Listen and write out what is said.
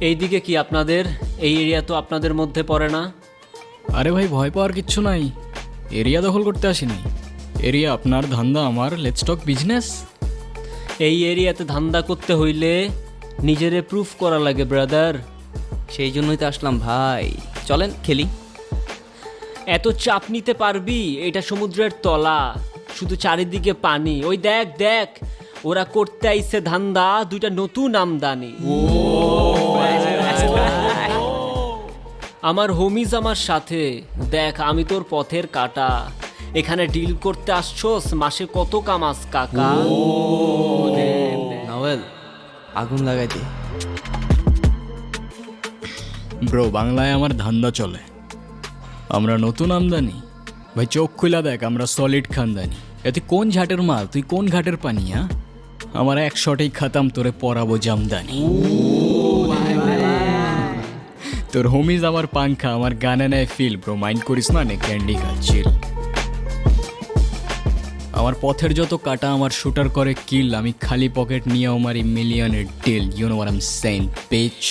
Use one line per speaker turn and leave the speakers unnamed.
এইদিকে কি আপনাদের? এই এরিয়া তো আপনাদের মধ্যে পড়ে না।
আরে ভাই, ভয় পাওয়ার কিচ্ছু নাই। এরিয়া দখল করতে আসিনি। এরিয়া আপনার, ধান্দা আমার। Let's talk business.
এই এরিয়াতে ধান্দা করতে হইলে নিজেরে প্রুফ করা লাগে ব্রাদার।
সেই জন্যই তো আসলাম ভাই, চলেন খেলি।
এত চাপ নিতে পারবি? এটা সমুদ্রের তলা, শুধু চারিদিকে পানি। ওই দেখ দেখ, ওরা করতে আইছে ধান্দা, দুইটা নতুন আমদানি। আমার হোমিজ আমার সাথে। দেখ, আমি তোর পথের কাটা। এখানে ডিল করতে আসছোস, মাসে কত কামাস কাকা?
নাওয়েল, আগুন লাগাই দে।
ব্রো, বাংলায় আমার ধান্দা চলে। আমরা নতুন আমদানি। ভাই চোখ খুলা দেখ, আমরা সলিড খানদানি। তুই কোন ঝাটের মাল, তুই কোন ঘাটের পানি? হ্যাঁ, আমার এক শটেই খাতাম, তোরে পরাবো জামদানি। তোর হোমিজ আমার পাংখা, আমার গানে নেয় ফিল। ব্রো মাইন্ড করিস না, নে ক্যান্ডি খাচ্ছিল। আমার পথের যত কাটা আমার শুটার করে কিল। আমি খালি পকেট নিয়ে আমার মিলিয়নের deal. You know what I am saying, beach.